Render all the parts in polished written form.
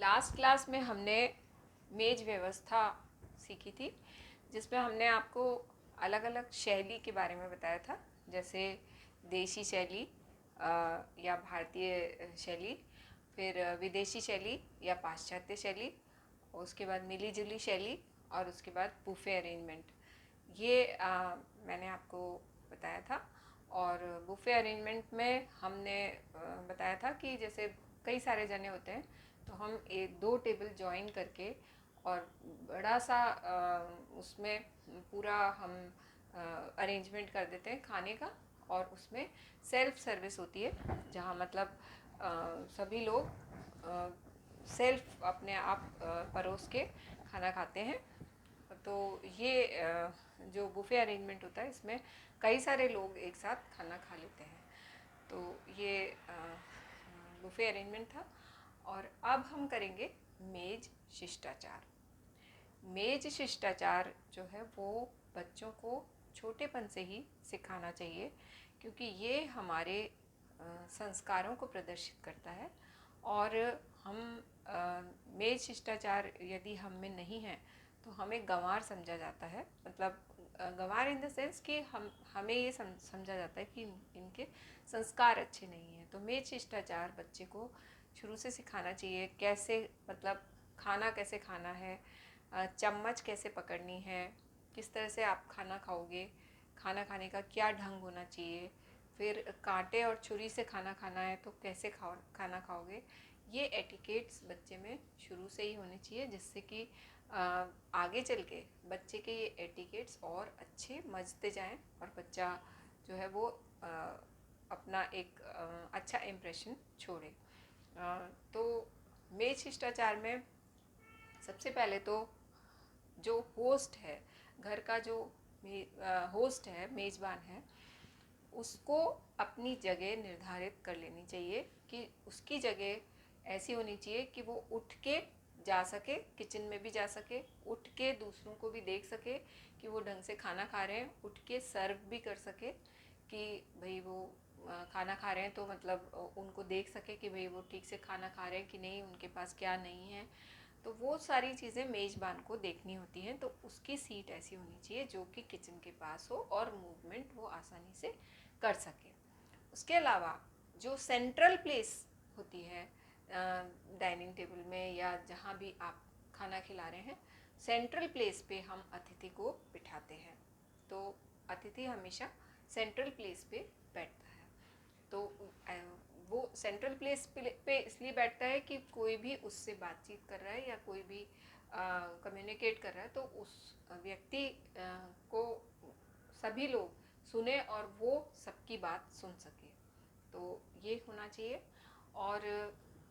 Last class में हमने मेज व्यवस्था सीखी थी, जिसमें हमने आपको अलग अलग शैली के बारे में बताया था, जैसे देशी शैली या भारतीय शैली, फिर विदेशी शैली या पाश्चात्य शैली, उसके बाद मिली जुली शैली, और उसके बाद बुफे अरेंजमेंट। ये मैंने आपको बताया था। और बुफे अरेंजमेंट में हमने बताया था कि जैसे कई सारे जने होते हैं, तो हम एक दो टेबल ज्वाइन करके और बड़ा सा उसमें पूरा हम अरेंजमेंट कर देते हैं खाने का, और उसमें सेल्फ सर्विस होती है, जहाँ मतलब सभी लोग सेल्फ अपने आप परोस के खाना खाते हैं। तो ये जो बुफे अरेंजमेंट होता है, इसमें कई सारे लोग एक साथ खाना खा लेते हैं। तो ये बुफे अरेंजमेंट था। और अब हम करेंगे मेज शिष्टाचार। मेज शिष्टाचार जो है वो बच्चों को छोटेपन से ही सिखाना चाहिए, क्योंकि ये हमारे संस्कारों को प्रदर्शित करता है। और हम मेज शिष्टाचार यदि हम में नहीं है तो हमें गंवार समझा जाता है। मतलब गंवार इन द सेंस कि हमें ये समझा जाता है कि इनके संस्कार अच्छे नहीं हैं। तो मेज शिष्टाचार बच्चे को शुरू से सिखाना चाहिए, कैसे मतलब खाना कैसे खाना है, चम्मच कैसे पकड़नी है, किस तरह से आप खाना खाओगे, खाना खाने का क्या ढंग होना चाहिए, फिर कांटे और छुरी से खाना खाना है तो कैसे खाना खाओगे। ये एटिकेट्स बच्चे में शुरू से ही होने चाहिए, जिससे कि आगे चल के बच्चे के ये एटिकेट्स और अच्छे मजते जाएं, और बच्चा जो है वो अपना एक अच्छा इम्प्रेशन छोड़े। तो मेज शिष्टाचार में सबसे पहले तो जो होस्ट है, घर का जो होस्ट है, मेज़बान है, उसको अपनी जगह निर्धारित कर लेनी चाहिए कि उसकी जगह ऐसी होनी चाहिए कि वो उठ के जा सके, किचन में भी जा सके, उठ के दूसरों को भी देख सके कि वो ढंग से खाना खा रहे हैं, उठ के सर्व भी कर सके कि भाई वो खाना खा रहे हैं, तो मतलब उनको देख सके कि भाई वो ठीक से खाना खा रहे हैं कि नहीं, उनके पास क्या नहीं है। तो वो सारी चीज़ें मेज़बान को देखनी होती हैं। तो उसकी सीट ऐसी होनी चाहिए जो कि किचन के पास हो और मूवमेंट वो आसानी से कर सके। उसके अलावा जो सेंट्रल प्लेस होती है डाइनिंग टेबल में या जहाँ भी आप खाना खिला रहे हैं, सेंट्रल प्लेस पे हम अतिथि को बिठाते हैं। तो अतिथि हमेशा सेंट्रल प्लेस पे बैठता है। तो वो सेंट्रल प्लेस पे इसलिए बैठता है कि कोई भी उससे बातचीत कर रहा है या कोई भी कम्युनिकेट कर रहा है, तो उस व्यक्ति को सभी लोग सुने और वो सबकी बात सुन सके। तो ये होना चाहिए। और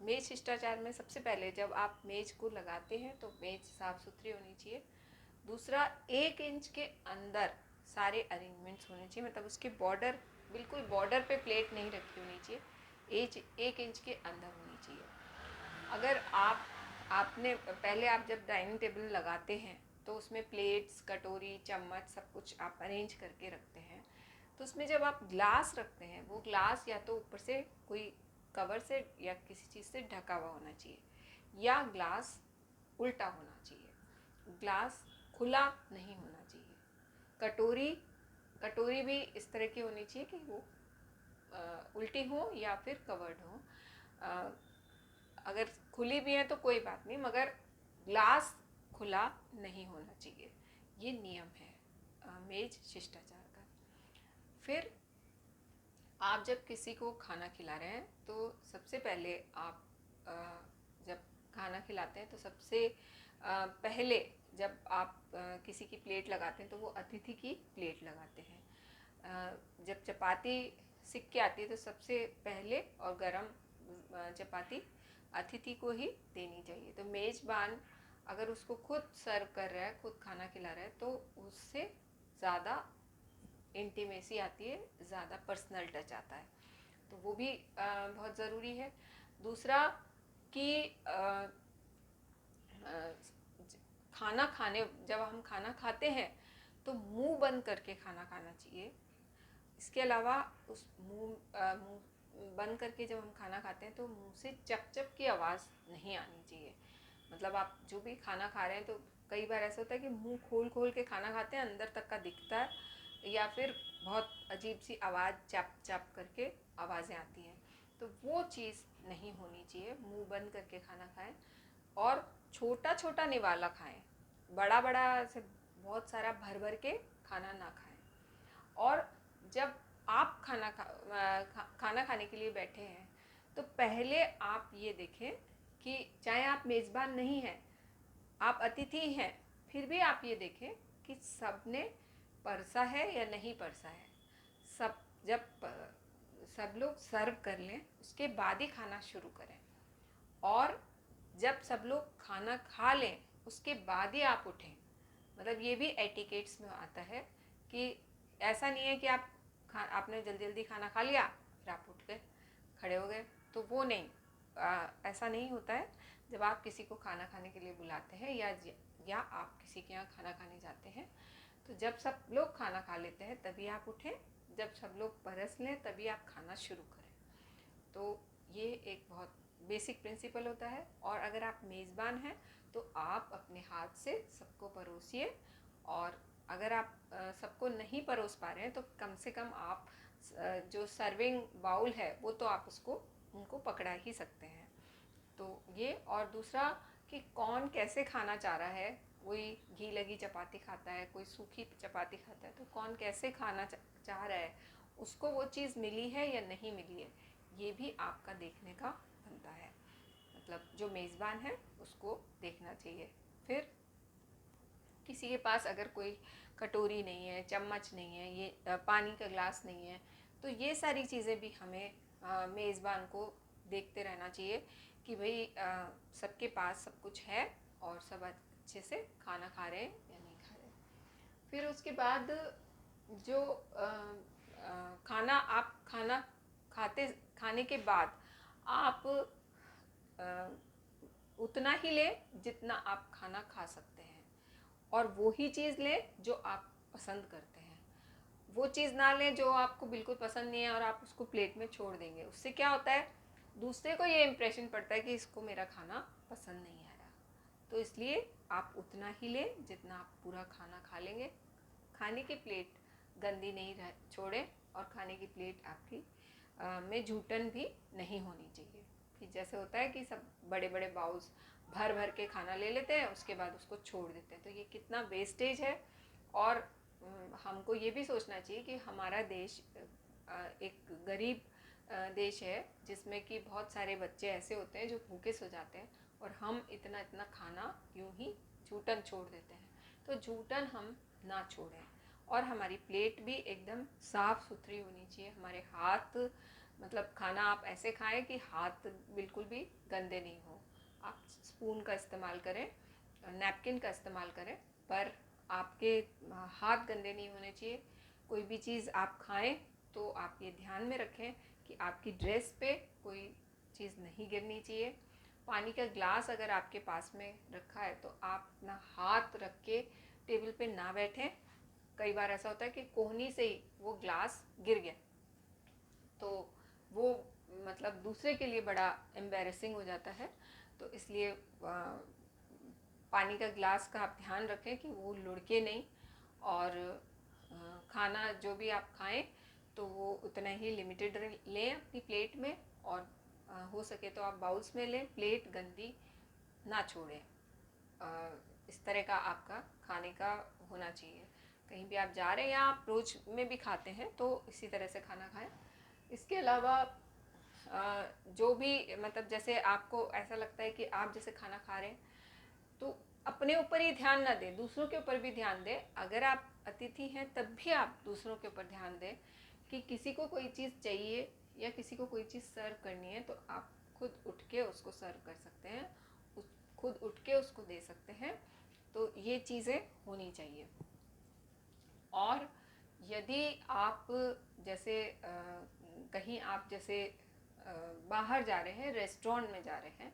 मेज शिष्टाचार में सबसे पहले जब आप मेज को लगाते हैं तो मेज साफ सुथरी होनी चाहिए। दूसरा, 1 इंच के अंदर सारे अरेंजमेंट्स होने चाहिए, मतलब उसके बॉर्डर, बिल्कुल बॉर्डर पे प्लेट नहीं रखी होनी चाहिए, 1 इंच के अंदर होनी चाहिए। अगर आपने पहले, आप जब डाइनिंग टेबल लगाते हैं तो उसमें प्लेट्स, कटोरी, चम्मच सब कुछ आप अरेंज करके रखते हैं, तो उसमें जब आप ग्लास रखते हैं, वो ग्लास या तो ऊपर से कोई कवर से या किसी चीज़ से ढका हुआ होना चाहिए, या ग्लास उल्टा होना चाहिए, ग्लास खुला नहीं होना चाहिए। कटोरी कटोरी भी इस तरह की होनी चाहिए कि वो उल्टी हो या फिर कवर्ड हो। अगर खुली भी है तो कोई बात नहीं, मगर ग्लास खुला नहीं होना चाहिए। ये नियम है मेज शिष्टाचार का। फिर आप जब किसी को खाना खिला रहे हैं तो सबसे पहले आप जब खाना खिलाते हैं तो सबसे पहले जब आप किसी की प्लेट लगाते हैं तो वो अतिथि की प्लेट लगाते हैं। जब चपाती सिक के आती है तो सबसे पहले और गरम चपाती अतिथि को ही देनी चाहिए। तो मेज़बान अगर उसको खुद सर्व कर रहा है, खुद खाना खिला रहा है, तो उससे ज़्यादा इंटीमेसी आती है, ज़्यादा पर्सनल टच आता है, तो वो भी बहुत ज़रूरी है। दूसरा कि खाना खाने, जब हम खाना खाते हैं तो मुंह बंद करके खाना खाना चाहिए। इसके अलावा उस मुंह बंद करके जब हम खाना खाते हैं तो मुंह से चप चप की आवाज़ नहीं आनी चाहिए। मतलब आप जो भी खाना खा रहे हैं तो कई बार ऐसा होता है कि मुंह खोल खोल के खाना खाते हैं, अंदर तक का दिखता है, या फिर बहुत अजीब सी आवाज़ चप चप करके आवाज़ें आती हैं। तो वो चीज़ नहीं होनी चाहिए। मुंह बंद करके खाना खाएं और छोटा छोटा निवाला खाएं, बड़ा बड़ा से बहुत सारा भर भर के खाना ना खाएं। और जब आप खाना खाने के लिए बैठे हैं तो पहले आप ये देखें कि चाहे आप मेज़बान नहीं हैं, आप अतिथि हैं, फिर भी आप ये देखें कि सबने परसा है या नहीं परसा है। जब सब लोग सर्व कर लें उसके बाद ही खाना शुरू करें, और जब सब लोग खाना खा लें उसके बाद ही आप उठें। मतलब ये भी एटिकेट्स में आता है कि ऐसा नहीं है कि आपने जल्दी जल्दी खाना खा लिया फिर आप उठ गए, खड़े हो गए, तो वो नहीं, ऐसा नहीं होता है। जब आप किसी को खाना खाने के लिए बुलाते हैं या आप किसी के यहाँ खाना खाने जाते हैं, तो जब सब लोग खाना खा लेते हैं तभी आप उठें, जब सब लोग परस लें तभी आप खाना शुरू करें। तो ये एक बहुत बेसिक प्रिंसिपल होता है। और अगर आप मेज़बान हैं तो आप अपने हाथ से सबको परोसिए, और अगर आप सबको नहीं परोस पा रहे हैं तो कम से कम आप जो सर्विंग बाउल है वो तो आप उनको पकड़ा ही सकते हैं। तो ये, और दूसरा कि कौन कैसे खाना चाह रहा है, कोई घी लगी चपाती खाता है, कोई सूखी चपाती खाता है, तो कौन कैसे खाना चाह रहा है, उसको वो चीज़ मिली है या नहीं मिली है, ये भी आपका देखने का बनता है। मतलब जो मेज़बान है उसको देखना चाहिए। फिर किसी के पास अगर कोई कटोरी नहीं है, चम्मच नहीं है, ये पानी का ग्लास नहीं है, तो ये सारी चीज़ें भी हमें मेज़बान को देखते रहना चाहिए कि भाई सबके पास सब कुछ है और सब अच्छे से खाना खा रहे हैं या नहीं खा रहे। फिर उसके बाद जो खाना खाने के बाद आप उतना ही लें जितना आप खाना खा सकते हैं, और वो ही चीज़ लें जो आप पसंद करते हैं। वो चीज़ ना लें जो आपको बिल्कुल पसंद नहीं है और आप उसको प्लेट में छोड़ देंगे। उससे क्या होता है, दूसरे को ये इम्प्रेशन पड़ता है कि इसको मेरा खाना पसंद नहीं आ रहा। तो इसलिए आप उतना ही लें जितना आप पूरा खाना खा लेंगे। खाने की प्लेट गंदी नहीं छोड़ें, और खाने की प्लेट आपकी में जूठन भी नहीं होनी चाहिए। फिर जैसे होता है कि सब बड़े बड़े बाउल्स भर भर के खाना ले लेते हैं, उसके बाद उसको छोड़ देते हैं, तो ये कितना वेस्टेज है। और हमको ये भी सोचना चाहिए कि हमारा देश एक गरीब देश है, जिसमें कि बहुत सारे बच्चे ऐसे होते हैं जो भूखे सो जाते हैं, और हम इतना इतना खाना यूं ही जूठन छोड़ देते हैं। तो जूठन हम ना छोड़ें, और हमारी प्लेट भी एकदम साफ़ सुथरी होनी चाहिए। हमारे हाथ, मतलब खाना आप ऐसे खाएं कि हाथ बिल्कुल भी गंदे नहीं हो। आप स्पून का इस्तेमाल करें, नैपकिन का इस्तेमाल करें, पर आपके हाथ गंदे नहीं होने चाहिए। कोई भी चीज़ आप खाएं तो आप ये ध्यान में रखें कि आपकी ड्रेस पे कोई चीज़ नहीं गिरनी चाहिए। पानी का ग्लास अगर आपके पास में रखा है तो आप अपना हाथ रख के टेबल पे ना बैठें। कई बार ऐसा होता है कि कोहनी से ही वो ग्लास गिर गया, तो वो मतलब दूसरे के लिए बड़ा एम्बैरेसिंग हो जाता है। तो इसलिए पानी का ग्लास का आप ध्यान रखें कि वो लुढ़के नहीं, और खाना जो भी आप खाएं तो वो उतना ही लिमिटेड लें अपनी प्लेट में, और हो सके तो आप बाउल्स में लें, प्लेट गंदी ना छोड़ें। इस तरह का आपका खाने का होना चाहिए। कहीं भी आप जा रहे हैं या आप रोज़ में भी खाते हैं तो इसी तरह से खाना खाएं। इसके अलावा जो भी, मतलब जैसे आपको ऐसा लगता है कि आप जैसे खाना खा रहे हैं तो अपने ऊपर ही ध्यान ना दें, दूसरों के ऊपर भी ध्यान दें। अगर आप अतिथि हैं तब भी आप दूसरों के ऊपर ध्यान दें कि किसी को कोई चीज़ चाहिए या किसी को कोई चीज़ सर्व करनी है तो आप खुद उठ के उसको सर्व कर सकते हैं, खुद उठ के उसको दे सकते हैं। तो ये चीज़ें होनी चाहिए। और यदि आप जैसे कहीं आप जैसे बाहर जा रहे हैं, रेस्टोरेंट में जा रहे हैं,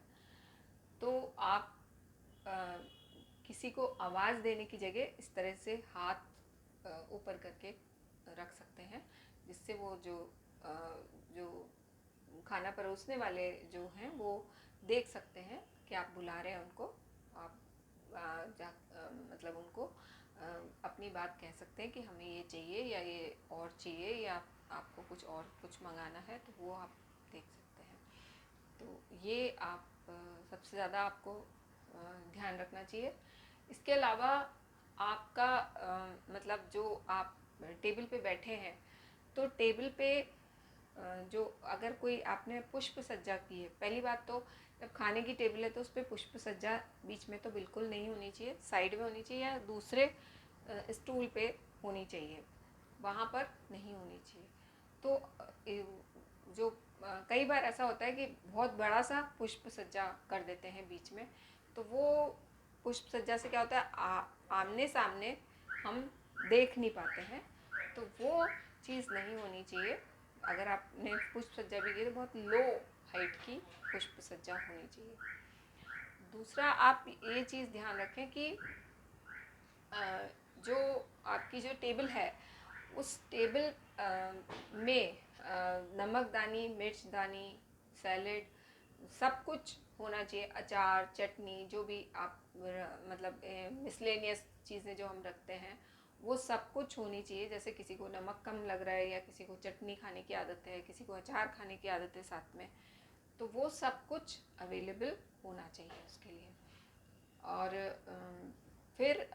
तो आप किसी को आवाज़ देने की जगह इस तरह से हाथ ऊपर करके रख सकते हैं, जिससे वो जो खाना परोसने वाले जो हैं वो देख सकते हैं कि आप बुला रहे हैं उनको। आप मतलब उनको अपनी बात कह सकते हैं कि हमें ये चाहिए या ये और चाहिए, या आपको कुछ और कुछ मंगाना है तो वो आप देख सकते हैं। तो ये आप सबसे ज़्यादा आपको ध्यान रखना चाहिए। इसके अलावा आपका मतलब जो आप टेबल पे बैठे हैं तो टेबल पे जो अगर कोई आपने पुष्प सज्जा की है, पहली बात तो जब खाने की टेबल है तो उस पर पुष्प सज्जा बीच में तो बिल्कुल नहीं होनी चाहिए, साइड में होनी चाहिए या दूसरे स्टूल पे होनी चाहिए, वहाँ पर नहीं होनी चाहिए। तो जो कई बार ऐसा होता है कि बहुत बड़ा सा पुष्प सज्जा कर देते हैं बीच में, तो वो पुष्प सज्जा से क्या होता है, आमने सामने हम देख नहीं पाते हैं, तो वो चीज़ नहीं होनी चाहिए। अगर आपने पुष्प सज्जा भी की तो बहुत लो हाइट की पुष्प सज्जा होनी चाहिए। दूसरा, आप ये चीज़ ध्यान रखें कि जो आपकी जो टेबल है उस टेबल में नमकदानी, मिर्चदानी, सैलेड सब कुछ होना चाहिए। अचार, चटनी, जो भी आप मतलब मिसलेनियस चीज़ें जो हम रखते हैं वो सब कुछ होनी चाहिए। जैसे किसी को नमक कम लग रहा है या किसी को चटनी खाने की आदत है, किसी को अचार खाने की आदत है साथ में, तो वो सब कुछ अवेलेबल होना चाहिए उसके लिए। और फिर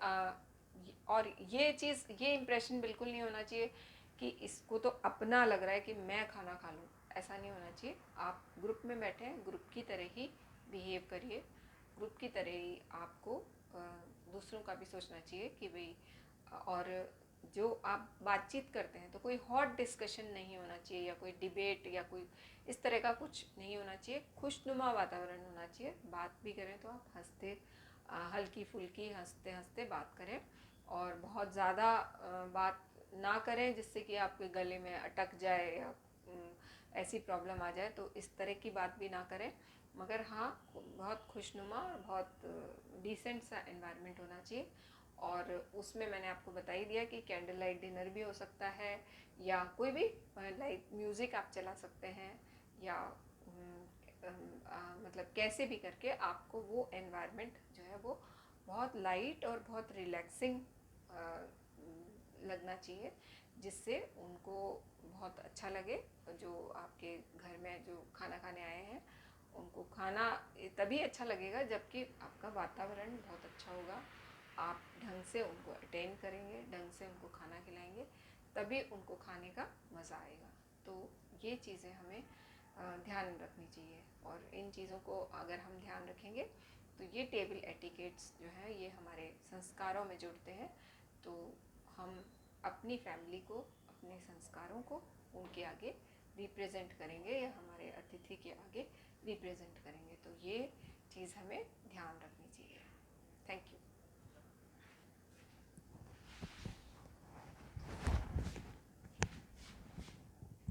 और ये चीज़, ये इम्प्रेशन बिल्कुल नहीं होना चाहिए कि इसको तो अपना लग रहा है कि मैं खाना खा लूँ, ऐसा नहीं होना चाहिए। आप ग्रुप में बैठे हैं, ग्रुप की तरह ही बिहेव करिए, ग्रुप की तरह ही आपको दूसरों का भी सोचना चाहिए कि भाई, और जो आप बातचीत करते हैं तो कोई हॉट डिस्कशन नहीं होना चाहिए या कोई डिबेट या कोई इस तरह का कुछ नहीं होना चाहिए। खुशनुमा वातावरण होना चाहिए। बात भी करें तो आप हंसते, हल्की फुल्की हंसते हंसते बात करें, और बहुत ज़्यादा बात ना करें जिससे कि आपके गले में अटक जाए या ऐसी प्रॉब्लम आ जाए, तो इस तरह की बात भी ना करें। मगर हाँ, बहुत खुशनुमा और बहुत डिसेंट सा एनवायरनमेंट होना चाहिए। और उसमें मैंने आपको बता ही दिया कि कैंडल लाइट डिनर भी हो सकता है, या कोई भी लाइट म्यूज़िक आप चला सकते हैं, या मतलब कैसे भी करके आपको वो एनवायरनमेंट जो है वो बहुत लाइट और बहुत रिलैक्सिंग लगना चाहिए, जिससे उनको बहुत अच्छा लगे। जो आपके घर में जो खाना खाने आए हैं उनको खाना तभी अच्छा लगेगा जबकि आपका वातावरण बहुत अच्छा होगा। आप ढंग से उनको अटेंड करेंगे, ढंग से उनको खाना खिलाएंगे, तभी उनको खाने का मज़ा आएगा। तो ये चीज़ें हमें ध्यान रखनी चाहिए, और इन चीज़ों को अगर हम ध्यान रखेंगे तो ये टेबल एटिकेट्स जो है ये हमारे संस्कारों में जुड़ते हैं। तो हम अपनी फैमिली को, अपने संस्कारों को उनके आगे रिप्रेजेंट करेंगे या हमारे अतिथि के आगे रिप्रेजेंट करेंगे। तो ये चीज़ हमें ध्यान रखनी